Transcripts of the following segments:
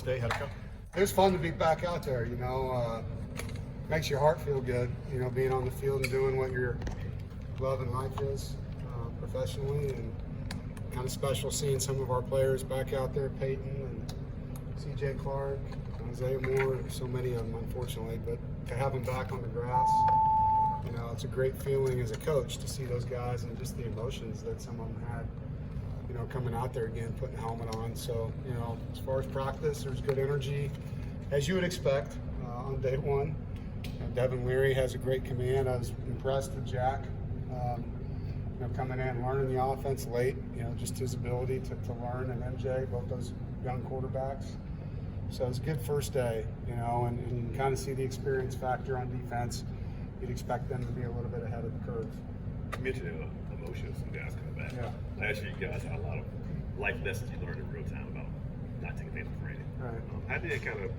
Today, how'd it go? It was fun to be back out there, makes your heart feel good, being on the field and doing what your love in life is professionally, and kind of special seeing some of our players back out there, Peyton and C.J. Clark, Isaiah Moore, so many of them unfortunately, but to have them back on the grass, it's a great feeling as a coach to see those guys and just the emotions that some of them had, coming out there again, putting a helmet on. So, as far as practice, there's good energy, as you would expect on day one. Devin Leary has a great command. I was impressed with Jack, coming in and learning the offense late, just his ability to learn, and MJ, both those young quarterbacks. So it was a good first day, and you can kind of see the experience factor on defense. You'd expect them to be a little bit ahead of the curve. You mentioned emotions from guys coming back. Yeah. Last year, you guys had a lot of life lessons you learned in real time about not taking things for granted. Right. How did it kind of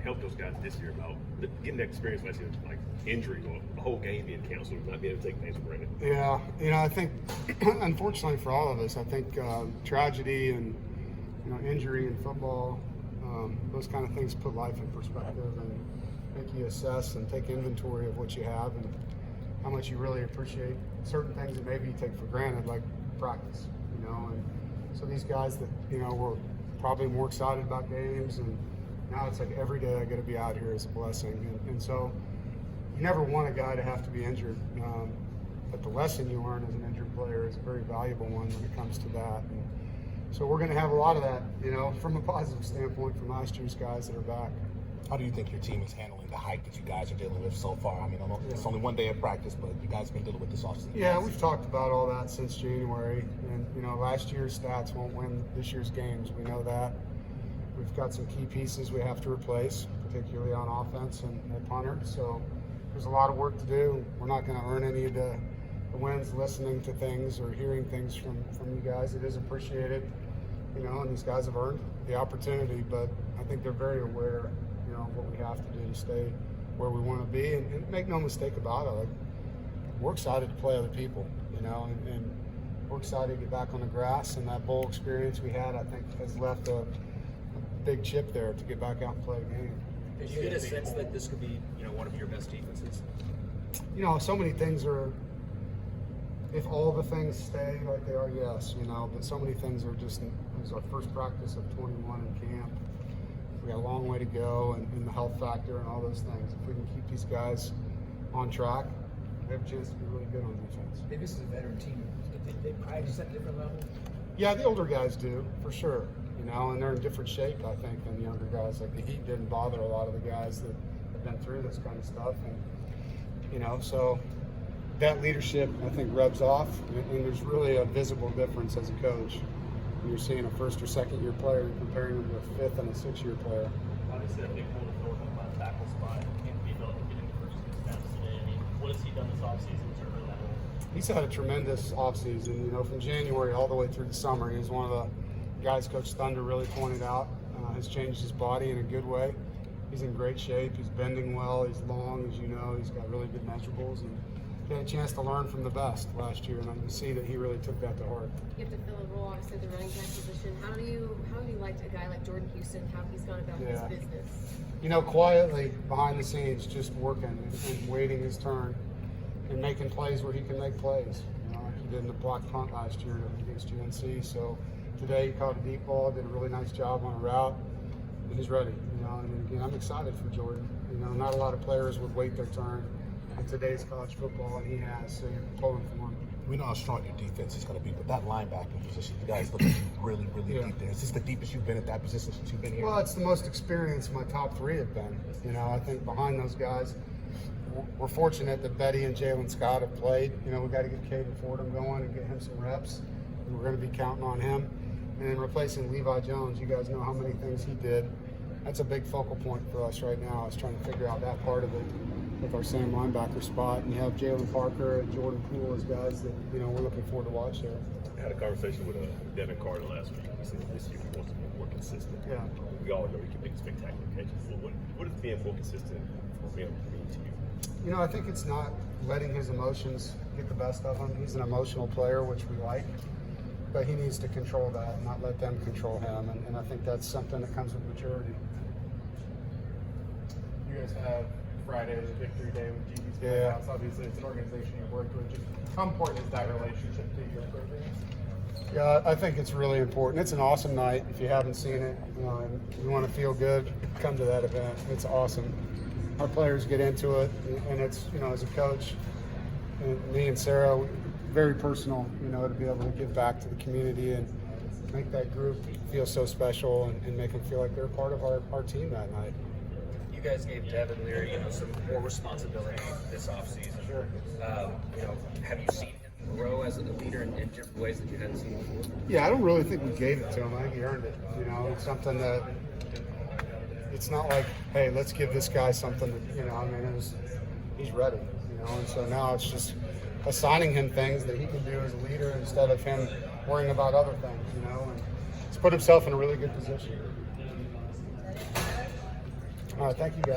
help those guys this year about getting that experience last year, like injury or the whole game being canceled, not being able to take things for granted? Yeah, I think, unfortunately for all of us, I think tragedy and injury in football, those kind of things put life in perspective and make you assess and take inventory of what you have and how much you really appreciate certain things that maybe you take for granted, like practice, and so these guys that, were probably more excited about games, and now it's like every day I get to be out here is a blessing. And so you never want a guy to have to be injured, but the lesson you learn as an injured player is a very valuable one when it comes to that. And so we're going to have a lot of that, from a positive standpoint from last year's guys that are back. How do you think your team is handling the hype that you guys are dealing with so far? I mean, I know it's only one day of practice, but you guys have been dealing with this offseason. Yeah, we've talked about all that since January. And, last year's stats won't win this year's games. We know that. We've got some key pieces we have to replace, particularly on offense and punter. So there's a lot of work to do. We're not going to earn any of the wins listening to things or hearing things from you guys. It is appreciated, and these guys have earned the opportunity, but I think they're very aware what we have to do to stay where we want to be, and make no mistake about it, like, we're excited to play other people, and we're excited to get back on the grass, and that bowl experience we had, I think, has left a big chip there to get back out and play a game. Did you get a sense that this could be, one of your best defenses? So many things are, if all the things stay like they are, yes, but so many things are just, it was our first practice of 21 in camp. We got a long way to go, and the health factor and all those things. If we can keep these guys on track, we have a chance to be really good on defense. Maybe this is a veteran team. They practice at a different level? Yeah, the older guys do, for sure. And they're in different shape, I think, than the younger guys. Like, the heat didn't bother a lot of the guys that have been through this kind of stuff. And, so that leadership, I think, rubs off. And there's really a visible difference as a coach. You're seeing a first or second year player and comparing them to a fifth and a 6-year player. Obviously, a big hole to fill up on tackle spot. Can't be able to get in the first two snaps today. I mean, what has he done this offseason to earn that hole? He's had a tremendous offseason, from January all the way through the summer. He was one of the guys Coach Thunder really pointed out, has changed his body in a good way. He's in great shape. He's bending well. He's long, as you know. He's got really good measurables, and he had a chance to learn from the best last year, and I can see that he really took that to heart. You have to fill a role, obviously, the running back position. How do you like a guy like Jordan Houston, how he's gone about his business? Quietly behind the scenes, just working and waiting his turn and making plays where he can make plays. He did in the block punt last year against UNC, so today he caught a deep ball, did a really nice job on a route, and he's ready. And again, I'm excited for Jordan. Not a lot of players would wait their turn in today's college football, and he has, so you're pulling for him. We know how strong your defense is going to be, but that linebacking position, you guys look really, really deep there. Is this the deepest you've been at that position since you've been here? Well, it's the most experienced my top three have been. I think behind those guys, we're fortunate that Betty and Jalen Scott have played. We've got to get Caden Fordham going and get him some reps, and we're going to be counting on him. And then replacing Levi Jones, you guys know how many things he did. That's a big focal point for us right now, is trying to figure out that part of it with our same linebacker spot. And you have Jalen Parker and Jordan Poole as guys that, we're looking forward to watch there. I had a conversation with Devin Carter last week. He said this year he wants to be more consistent. Yeah. We all know he can make spectacular catches. So what is being more consistent for him mean to you? I think it's not letting his emotions get the best of him. He's an emotional player, which we like. But he needs to control that and not let them control him. And I think that's something that comes with maturity. guys have Friday, the victory day with GB's Yeah. Playhouse. Obviously, it's an organization you've worked with. Just how important is that relationship to your program? Yeah, I think it's really important. It's an awesome night. If you haven't seen it, and you want to feel good, come to that event. It's awesome. Our players get into it, and it's, as a coach, and me and Sarah, very personal, to be able to give back to the community and make that group feel so special and make them feel like they're part of our team that night. You guys gave Devin Leary, some more responsibility this offseason. Sure. Have you seen him grow as a leader in different ways that you hadn't seen before? Yeah, I don't really think we gave it to him. I think he earned it. It's something that it's not like, hey, let's give this guy something that, he's ready, and so now it's just assigning him things that he can do as a leader instead of him worrying about other things, and he's put himself in a really good position. All right, thank you guys.